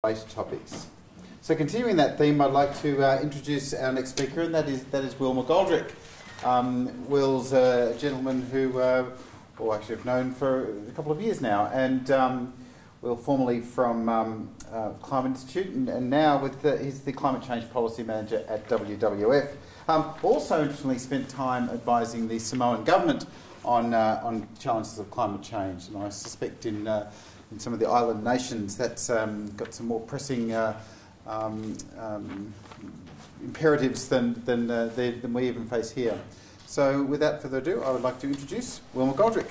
related topics. So continuing that theme, I'd like to introduce our next speaker, and that is Will McGoldrick. Will's a gentleman who, actually I've known for a couple of years now, and Will formerly from Climate Institute, and now he's the Climate Change Policy Manager at WWF. Also, interestingly, spent time advising the Samoan government on challenges of climate change, and I suspect in some of the island nations that's got some more pressing imperatives than we even face here. So without further ado, I would like to introduce Will McGoldrick.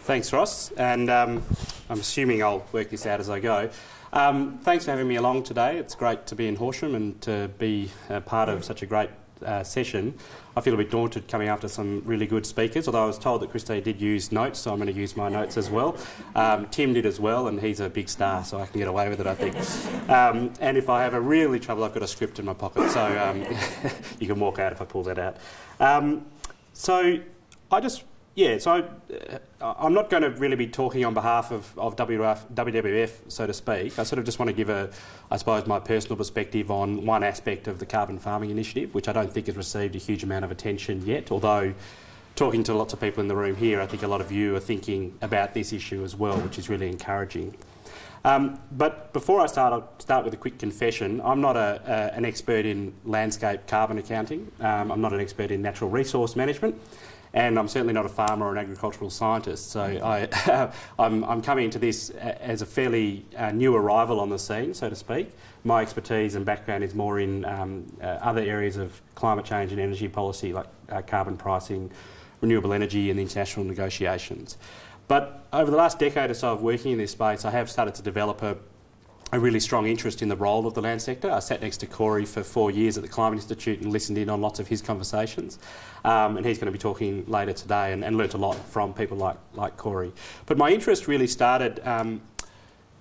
Thanks, Ross, and I'm assuming I'll work this out as I go. Thanks for having me along today. It's great to be in Horsham and to be part of such a great session. I feel a bit daunted coming after some really good speakers, although I was told that Christe did use notes, so I'm going to use my notes as well. Tim did as well, and he's a big star, so I can get away with it, I think. And if I have a really trouble, I've got a script in my pocket, so you can walk out if I pull that out. I'm not going to really be talking on behalf of WWF, so to speak. I sort of just want to give I suppose, my personal perspective on one aspect of the carbon farming initiative, which I don't think has received a huge amount of attention yet, although talking to lots of people in the room here, I think a lot of you are thinking about this issue as well, which is really encouraging. But before I start, I'll start with a quick confession. I'm not an expert in landscape carbon accounting. I'm not an expert in natural resource management. And I'm certainly not a farmer or an agricultural scientist, so I'm coming into this as a fairly new arrival on the scene, so to speak. My expertise and background is more in other areas of climate change and energy policy, like carbon pricing, renewable energy and international negotiations. But over the last decade or so of working in this space, I have started to develop a really strong interest in the role of the land sector. I sat next to Corey for 4 years at the Climate Institute and listened in on lots of his conversations. And he's going to be talking later today and learnt a lot from people like Corey. But my interest really started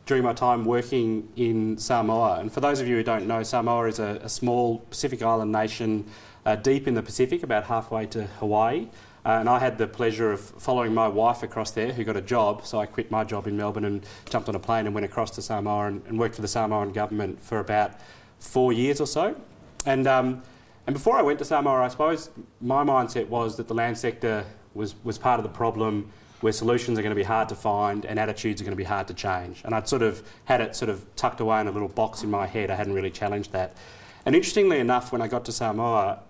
during my time working in Samoa. And for those of you who don't know, Samoa is a small Pacific island nation deep in the Pacific, about halfway to Hawaii. And I had the pleasure of following my wife across there, who got a job, so I quit my job in Melbourne and jumped on a plane and went across to Samoa and worked for the Samoan government for about 4 years or so. And before I went to Samoa, I suppose my mindset was that the land sector was part of the problem, where solutions are going to be hard to find and attitudes are going to be hard to change. And I'd sort of had it sort of tucked away in a little box in my head. I hadn't really challenged that. And interestingly enough, when I got to Samoa,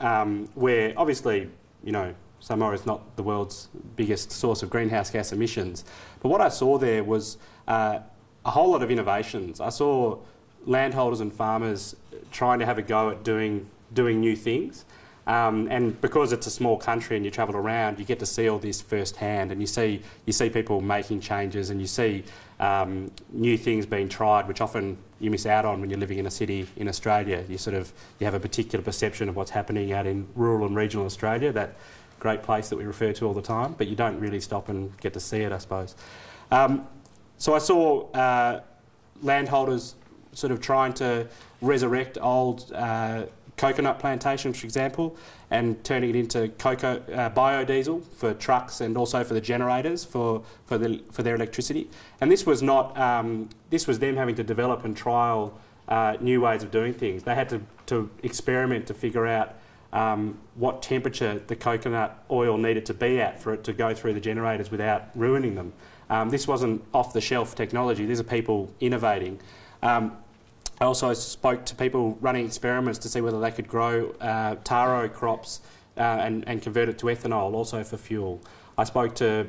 where obviously, you know, Samoa is not the world's biggest source of greenhouse gas emissions, but what I saw there was a whole lot of innovations. I saw landholders and farmers trying to have a go at doing new things, and because it's a small country and you travel around, you get to see all this firsthand, and you see people making changes, and you see new things being tried, which often you miss out on when you're living in a city in Australia. You have a particular perception of what's happening out in rural and regional Australia, that great place that we refer to all the time, but you don't really stop and get to see it, I suppose. So I saw landholders sort of trying to resurrect old coconut plantations, for example, and turning it into biodiesel for trucks and also for the generators for their electricity. And this was not this was them having to develop and trial new ways of doing things. They had to experiment to figure out what temperature the coconut oil needed to be at for it to go through the generators without ruining them. This wasn't off-the-shelf technology. These are people innovating. I also spoke to people running experiments to see whether they could grow taro crops and convert it to ethanol, also for fuel. I spoke to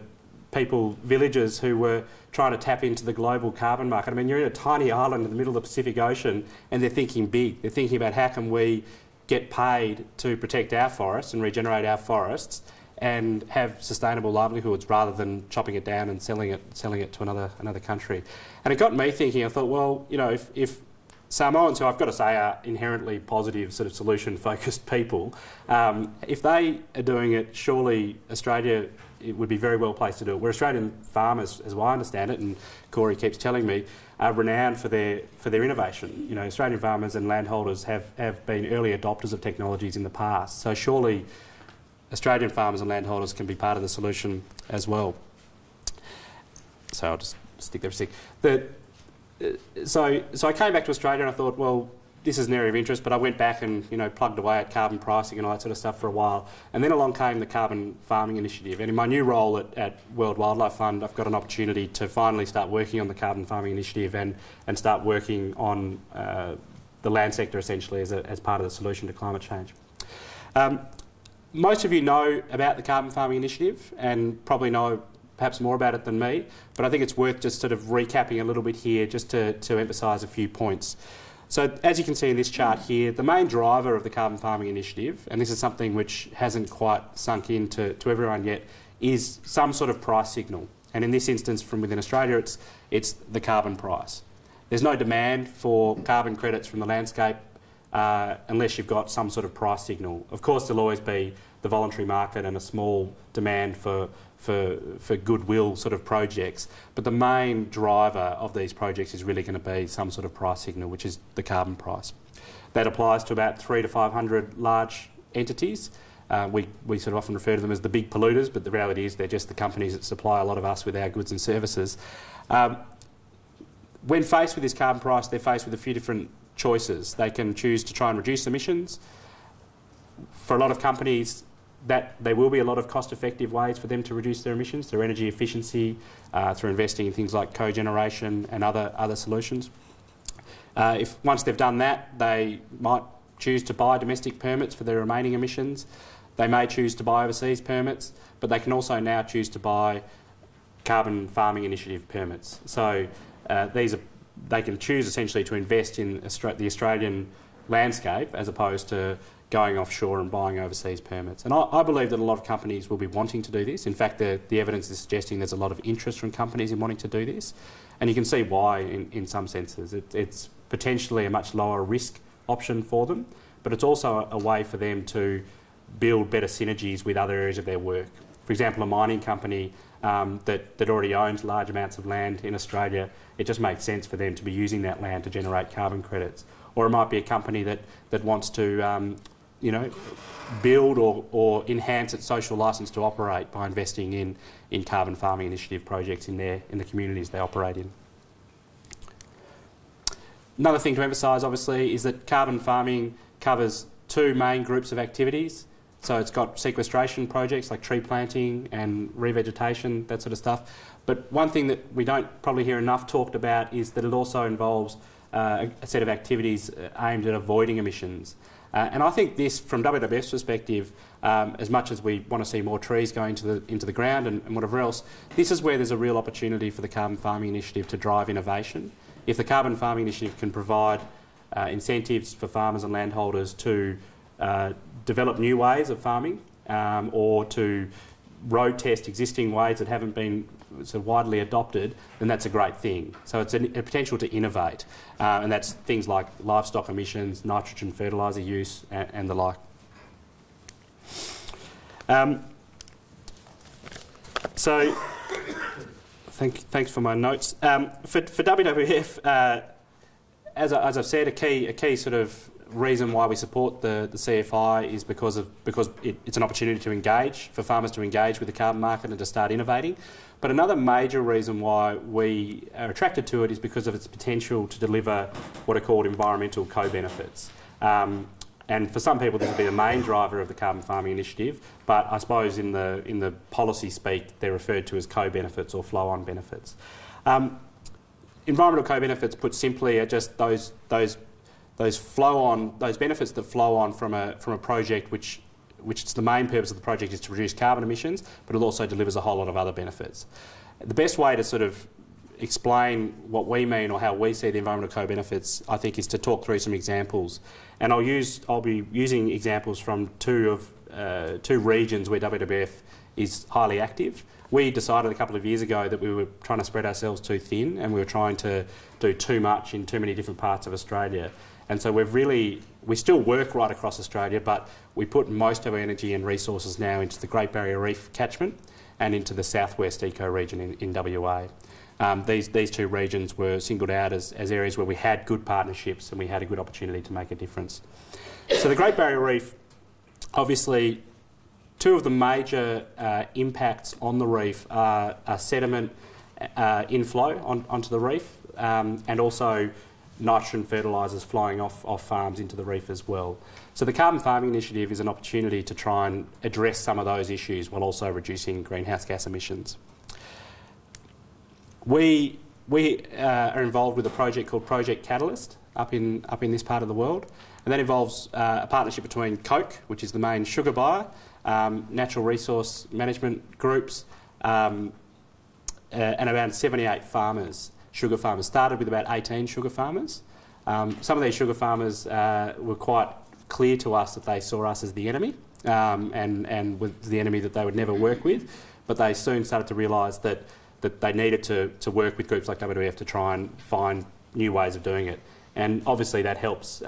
villagers who were trying to tap into the global carbon market. I mean, you're in a tiny island in the middle of the Pacific Ocean, and they're thinking big. They're thinking about how can we get paid to protect our forests and regenerate our forests and have sustainable livelihoods rather than chopping it down and selling it to another country. And it got me thinking. I thought, well, you know, if Samoans, who I've got to say are inherently positive, sort of solution-focused people, if they are doing it, surely Australia, it would be very well placed to do it. Where Australian farmers, as I understand it, and Corey keeps telling me, are renowned for their innovation. You know, Australian farmers and landholders have been early adopters of technologies in the past. So surely Australian farmers and landholders can be part of the solution as well. So I'll just stick there for a sec. So I came back to Australia and I thought, well, this is an area of interest, but I went back and plugged away at carbon pricing and all that sort of stuff for a while. And then along came the Carbon Farming Initiative. And in my new role at World Wildlife Fund, I've got an opportunity to finally start working on the Carbon Farming Initiative and start working on the land sector essentially as part of the solution to climate change. Most of you know about the Carbon Farming Initiative and probably know perhaps more about it than me, but I think it's worth just sort of recapping a little bit here just to emphasise a few points. So as you can see in this chart here, the main driver of the Carbon Farming Initiative, and this is something which hasn't quite sunk into everyone yet, is some sort of price signal. And in this instance, from within Australia, it's the carbon price. There's no demand for carbon credits from the landscape unless you've got some sort of price signal. Of course, there'll always be the voluntary market and a small demand for goodwill sort of projects, but the main driver of these projects is really going to be some sort of price signal, which is the carbon price. That applies to about 300 to 500 large entities. We sort of often refer to them as the big polluters, but the reality is they're just the companies that supply a lot of us with our goods and services. When faced with this carbon price, they're faced with a few different choices. They can choose to try and reduce emissions. For a lot of companies, there will be a lot of cost-effective ways for them to reduce their emissions through energy efficiency, through investing in things like cogeneration and other solutions. Once they've done that, they might choose to buy domestic permits for their remaining emissions. They may choose to buy overseas permits, but they can also now choose to buy Carbon Farming Initiative permits. So they can choose essentially to invest in the Australian landscape as opposed to going offshore and buying overseas permits. And I believe that a lot of companies will be wanting to do this. In fact, the evidence is suggesting there's a lot of interest from companies in wanting to do this. And you can see why in some senses. It's potentially a much lower risk option for them, but it's also a way for them to build better synergies with other areas of their work. For example, a mining company that already owns large amounts of land in Australia, it just makes sense for them to be using that land to generate carbon credits. Or it might be a company that wants to build or enhance its social licence to operate by investing in Carbon Farming Initiative projects in the communities they operate in. Another thing to emphasise, obviously, is that carbon farming covers two main groups of activities. So it's got sequestration projects like tree planting and revegetation, that sort of stuff. But one thing that we don't probably hear enough talked about is that it also involves a set of activities aimed at avoiding emissions. And I think this, from WWF's perspective, as much as we want to see more trees going into the ground and whatever else, this is where there's a real opportunity for the Carbon Farming Initiative to drive innovation. If the Carbon Farming Initiative can provide incentives for farmers and landholders to develop new ways of farming or to road test existing ways that haven't been so widely adopted, then that's a great thing. So it's a potential to innovate, and that's things like livestock emissions, nitrogen fertiliser use, and the like. So, thanks for my notes. For WWF, as I've said, a key sort of reason why we support the CFI is because it's an opportunity to engage, for farmers to engage with the carbon market and to start innovating. But another major reason why we are attracted to it is because of its potential to deliver what are called environmental co-benefits. And for some people this will be the main driver of the Carbon Farming Initiative, but I suppose in the policy speak they're referred to as co-benefits or flow-on benefits. Environmental co-benefits, put simply, are just those benefits that flow on from a project which it's the main purpose of the project is to reduce carbon emissions, but it also delivers a whole lot of other benefits. The best way to sort of explain what we mean or how we see the environmental co-benefits, I think, is to talk through some examples. And I'll be using examples from two regions where WWF is highly active. We decided a couple of years ago that we were trying to spread ourselves too thin and we were trying to do too much in too many different parts of Australia. And so we still work right across Australia, but we put most of our energy and resources now into the Great Barrier Reef catchment and into the southwest eco-region in WA. These two regions were singled out as areas where we had good partnerships and we had a good opportunity to make a difference. So the Great Barrier Reef, obviously, two of the major impacts on the reef are sediment inflow onto the reef, and also nitrogen fertilisers flying off farms into the reef as well. So the Carbon Farming Initiative is an opportunity to try and address some of those issues while also reducing greenhouse gas emissions. We are involved with a project called Project Catalyst up in this part of the world, and that involves a partnership between Coke, which is the main sugar buyer, natural resource management groups, and around 78 farmers, sugar farmers. Started with about 18 sugar farmers. Some of these sugar farmers were quite clear to us that they saw us as the enemy, and was the enemy that they would never work with, but they soon started to realise that they needed to work with groups like WWF to try and find new ways of doing it. And obviously that helps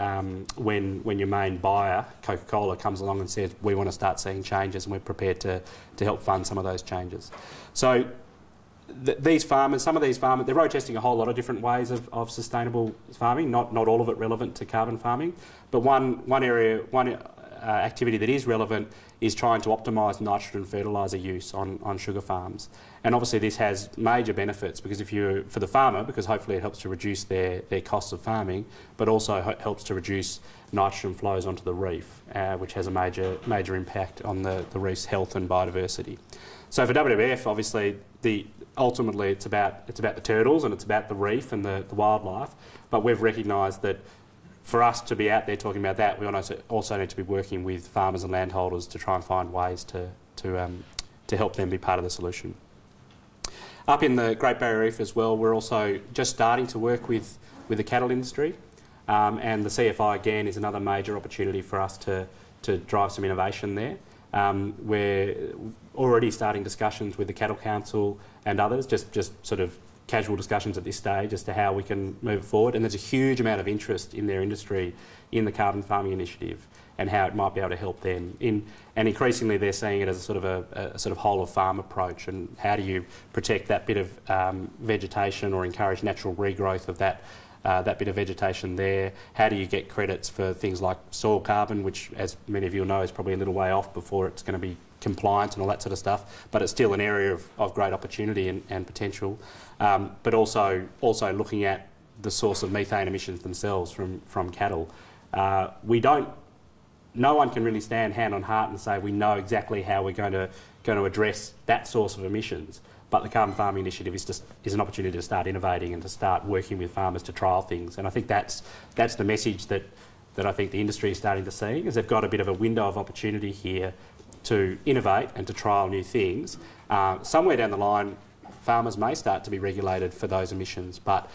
when your main buyer, Coca-Cola, comes along and says, we want to start seeing changes and we're prepared to help fund some of those changes. So these farmers, some of these farmers, they're road testing a whole lot of different ways of sustainable farming, not all of it relevant to carbon farming, but one activity that is relevant is trying to optimise nitrogen fertiliser use on sugar farms. And obviously this has major benefits because for the farmer, because hopefully it helps to reduce their costs of farming, but also helps to reduce nitrogen flows onto the reef, which has a major impact on the reef's health and biodiversity. So for WWF, obviously, ultimately it's about the turtles and it's about the reef and the wildlife, but we've recognised that for us to be out there talking about that, we also need to be working with farmers and landholders to try and find ways to help them be part of the solution. Up in the Great Barrier Reef as well, we're also just starting to work with the cattle industry, and the CFI again is another major opportunity for us to drive some innovation there. We're already starting discussions with the Cattle Council and others, just sort of casual discussions at this stage as to how we can move forward, and there's a huge amount of interest in their industry in the Carbon Farming Initiative and how it might be able to help them. And increasingly they're seeing it as a sort of whole of farm approach, and how do you protect that bit of vegetation or encourage natural regrowth of that bit of vegetation there? How do you get credits for things like soil carbon, which, as many of you will know, is probably a little way off before it's going to be compliant and all that sort of stuff, but it's still an area of great opportunity and potential. But also looking at the source of methane emissions themselves from cattle. No one can really stand hand on heart and say we know exactly how we're going to address that source of emissions. But the Carbon Farming Initiative is an opportunity to start innovating and to start working with farmers to trial things. And I think that's the message that I think the industry is starting to see, is they've got a bit of a window of opportunity here to innovate and to trial new things. Somewhere down the line, farmers may start to be regulated for those emissions, but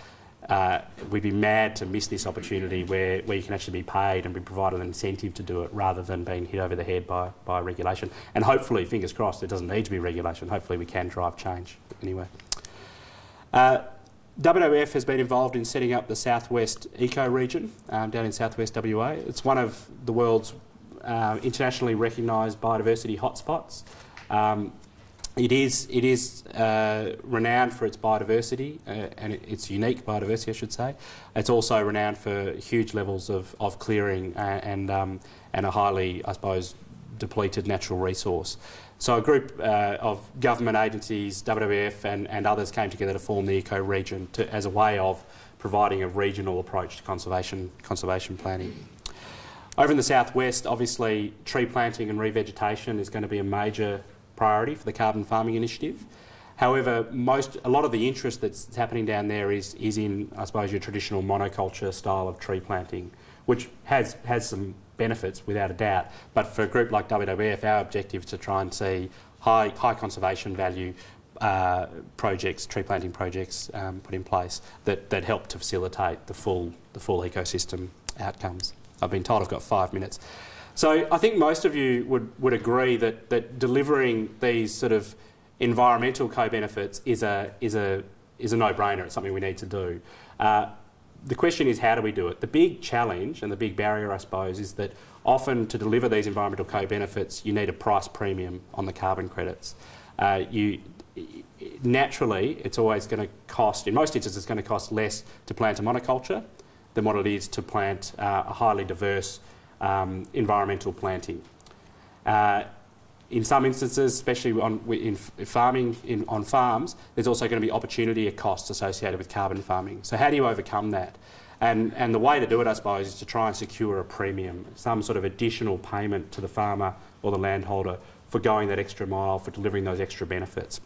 we'd be mad to miss this opportunity where you can actually be paid and be provided an incentive to do it rather than being hit over the head by regulation. And hopefully, fingers crossed, it doesn't need to be regulation. Hopefully we can drive change anyway. WWF has been involved in setting up the Southwest Eco-region down in Southwest WA. It's one of the world's internationally recognised biodiversity hotspots. It is renowned for its biodiversity and its unique biodiversity, I should say. It's also renowned for huge levels of clearing and a highly, I suppose, depleted natural resource. So a group of government agencies, WWF and others came together to form the eco-region as a way of providing a regional approach to conservation planning. Over in the southwest, obviously, tree planting and revegetation is going to be a major priority for the Carbon Farming Initiative. However, a lot of the interest that's happening down there is in, I suppose, your traditional monoculture style of tree planting, which has some benefits without a doubt. But for a group like WWF, our objective is to try and see high conservation value projects, tree planting projects put in place that help to facilitate the full ecosystem outcomes. I've been told I've got 5 minutes. So I think most of you would agree that delivering these sort of environmental co-benefits is a no-brainer. It's something we need to do. The question is, how do we do it? The big challenge and the big barrier, I suppose, is that often to deliver these environmental co-benefits, you need a price premium on the carbon credits. Naturally, it's always going to cost, in most instances, it's going to cost less to plant a monoculture than what it is to plant a highly diverse environmental planting. in some instances, especially in farming on farms, there's also going to be opportunity costs associated with carbon farming. So how do you overcome that? And the way to do it, I suppose, is to try and secure a premium, some sort of additional payment to the farmer or the landholder for going that extra mile, for delivering those extra benefits.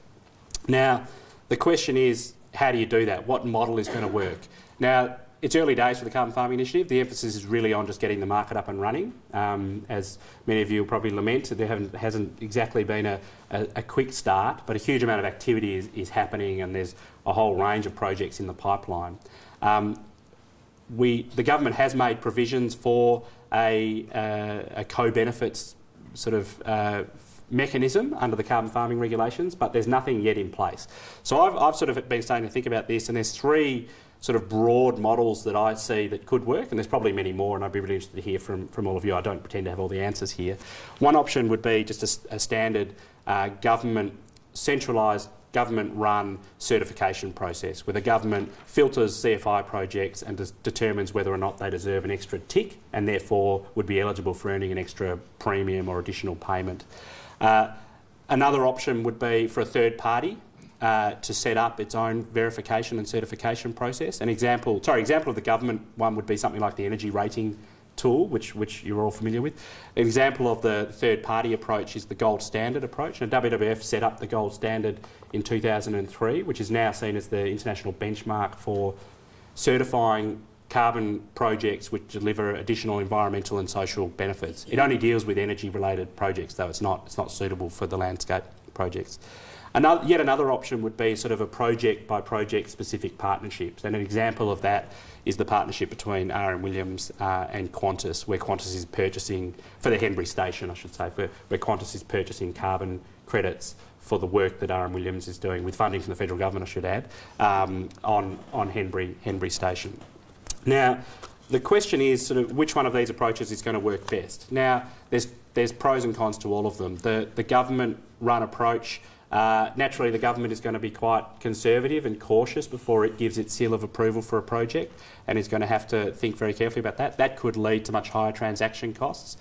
Now, the question is, how do you do that? What model is going to work? Now, it's early days for the Carbon Farming Initiative. The emphasis is really on just getting the market up and running. As many of you will probably lament, there hasn't exactly been a quick start, but a huge amount of activity is happening, and there's a whole range of projects in the pipeline. The government has made provisions for a co-benefits sort of mechanism under the carbon farming regulations, but there's nothing yet in place. So I've sort of been starting to think about this, and there's three sort of broad models that I see that could work, and there's probably many more, and I'd be really interested to hear from all of you. I don't pretend to have all the answers here. One option would be just a standard centralised government-run certification process, where the government filters CFI projects and determines whether or not they deserve an extra tick and therefore would be eligible for earning an extra premium or additional payment. Another option would be for a third party to set up its own verification and certification process. An example of the government one would be something like the energy rating tool, which you're all familiar with. An example of the third-party approach is the gold standard approach. And WWF set up the gold standard in 2003, which is now seen as the international benchmark for certifying carbon projects which deliver additional environmental and social benefits. It only deals with energy-related projects, though it's not suitable for the landscape projects. Yet another option would be sort of a project-by-project specific partnerships, and an example of that is the partnership between R.M. Williams and Qantas, where Qantas is purchasing, for the Henbury station I should say, where Qantas is purchasing carbon credits for the work that R.M. Williams is doing, with funding from the federal government I should add, on Henbury station. Now, the question is sort of which one of these approaches is going to work best. Now, there's pros and cons to all of them. The government-run approach, naturally the government is going to be quite conservative and cautious before it gives its seal of approval for a project, and is going to have to think very carefully about that. That could lead to much higher transaction costs.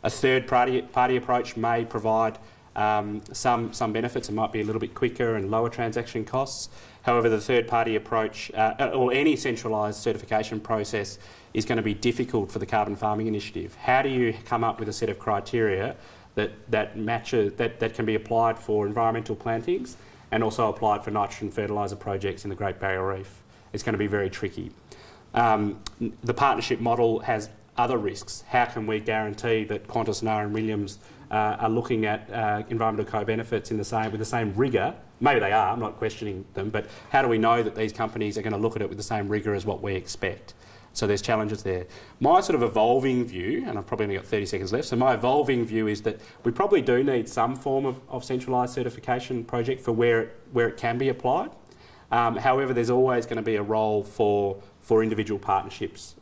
A third party approach may provide some benefits and might be a little bit quicker and lower transaction costs. However, the third party approach, or any centralised certification process, is going to be difficult for the Carbon Farming Initiative. How do you come up with a set of criteria that can be applied for environmental plantings and also applied for nitrogen fertiliser projects in the Great Barrier Reef? It's going to be very tricky. The partnership model has other risks. How can we guarantee that Qantas and R.M. Williams are looking at environmental co-benefits with the same rigour? Maybe they are, I'm not questioning them, but how do we know that these companies are going to look at it with the same rigour as what we expect? So there's challenges there. My sort of evolving view, and I've probably only got 30 seconds left, so my evolving view is that we probably do need some form of centralised certification project for where it can be applied. However, there's always going to be a role for individual partnerships.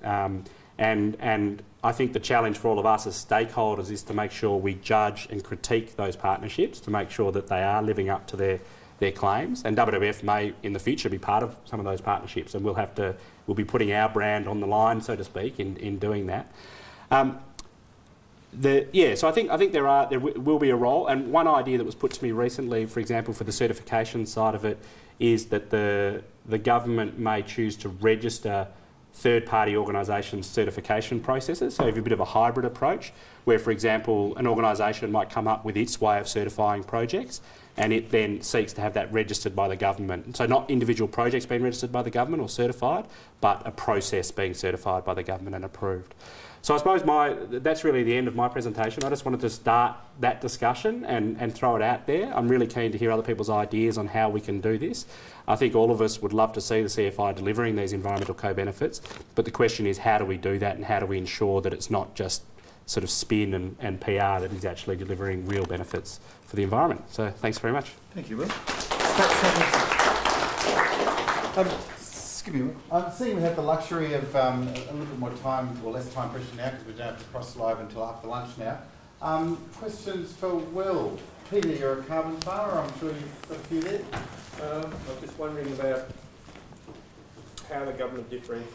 And I think the challenge for all of us as stakeholders is to make sure we judge and critique those partnerships to make sure that they are living up to their claims. And WWF may, in the future, be part of some of those partnerships, and we'll be putting our brand on the line, so to speak, in doing that. So I think there will be a role. And one idea that was put to me recently, for example, for the certification side of it, is that the government may choose to register third-party organisations' certification processes, so you have a bit of a hybrid approach, where, for example, an organisation might come up with its way of certifying projects, and it then seeks to have that registered by the government. So not individual projects being registered by the government or certified, but a process being certified by the government and approved. So I suppose that's really the end of my presentation. I just wanted to start that discussion and throw it out there. I'm really keen to hear other people's ideas on how we can do this. I think all of us would love to see the CFI delivering these environmental co-benefits, but the question is, how do we do that, and how do we ensure that it's not just sort of spin and PR that is actually delivering real benefits for the environment? So thanks very much. Thank you, Will. Excuse me. Seeing we have the luxury of a little bit more time, or less time pressure now, because we don't have to cross live until after lunch now. Questions for Will? Peter, you're a carbon farmer. I'm sure you've got a few there. I was just wondering about how the government differentiates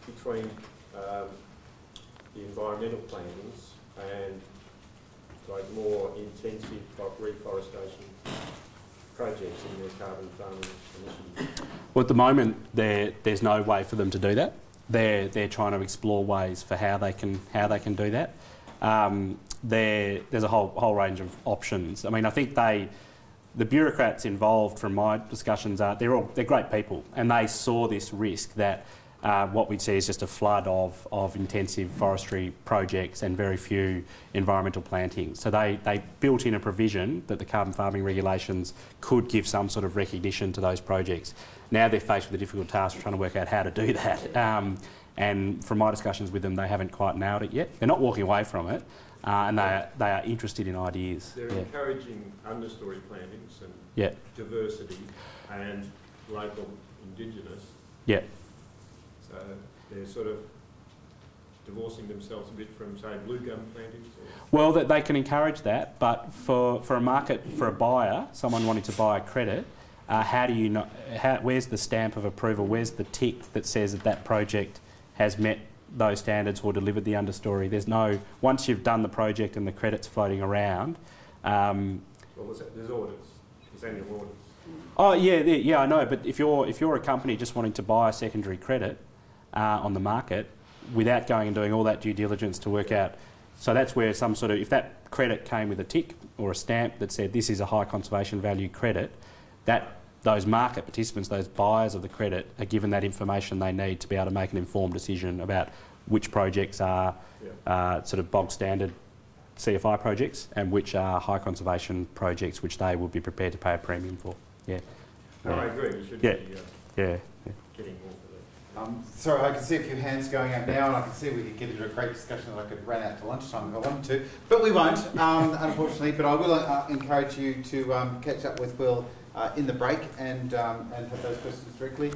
between the environmental plantings and like more intensive reforestation projects in their carbon farming initiative? Well, at the moment, there's no way for them to do that. They're trying to explore ways for how they can do that. There's a whole range of options. I mean, I think the bureaucrats involved, from my discussions, they're great people, and they saw this risk that what we'd see is just a flood of intensive forestry projects and very few environmental plantings. So they built in a provision that the carbon farming regulations could give some sort of recognition to those projects. Now they're faced with a difficult task of trying to work out how to do that. And from my discussions with them, they haven't quite nailed it yet. They're not walking away from it, and they are interested in ideas. They're encouraging understory plantings and diversity and local indigenous. Yeah. So they're sort of divorcing themselves a bit from, say, blue gum plantings? Well, they can encourage that, but for a market, for a buyer, someone wanting to buy a credit, how do you know? Where's the stamp of approval? Where's the tick that says that project has met those standards or delivered the understory? There's no. Once you've done the project and the credit's floating around. Well, there's orders. There's annual orders. Oh yeah, I know. But if you're a company just wanting to buy a secondary credit on the market without going and doing all that due diligence to work out, so that's where some sort of, if that credit came with a tick or a stamp that said this is a high conservation value credit, that those market participants, those buyers of the credit, are given that information they need to be able to make an informed decision about which projects are sort of bog standard CFI projects and which are high conservation projects which they will be prepared to pay a premium for. Yeah. No, I agree. You should be getting more for that. Sorry, I can see a few hands going up now, and I can see we could get into a great discussion that I could run out to lunchtime if I wanted to, but we won't, unfortunately. But I will encourage you to catch up with Will in the break and have those questions directly.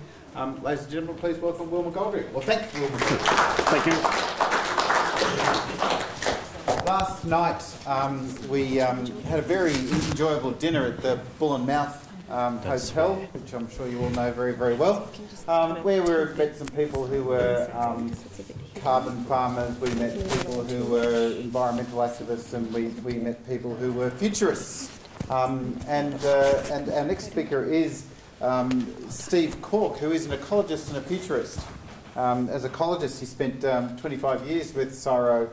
Ladies and gentlemen, please welcome Will McGoldrick. Well, thank you, Will McGoldrick. Thank you. Last night we had a very enjoyable dinner at the Bull and Mouth Hotel, which I'm sure you all know very, very well, where we met some people who were carbon farmers, we met people who were environmental activists, and we met people who were futurists. And our next speaker is Steve Cork, who is an ecologist and a futurist. As ecologist, he spent 25 years with CSIRO,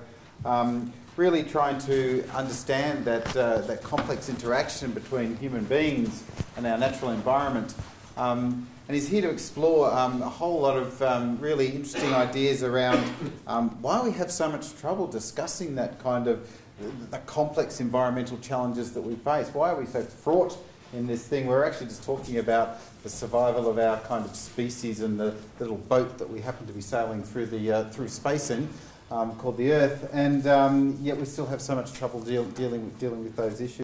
really trying to understand that complex interaction between human beings and our natural environment. And he's here to explore a whole lot of really interesting ideas around why we have so much trouble discussing that kind of the complex environmental challenges that we face. Why are we so fraught in this thing? We're actually just talking about the survival of our kind of species and the little boat that we happen to be sailing through through space in, called the Earth, and yet we still have so much trouble dealing with those issues.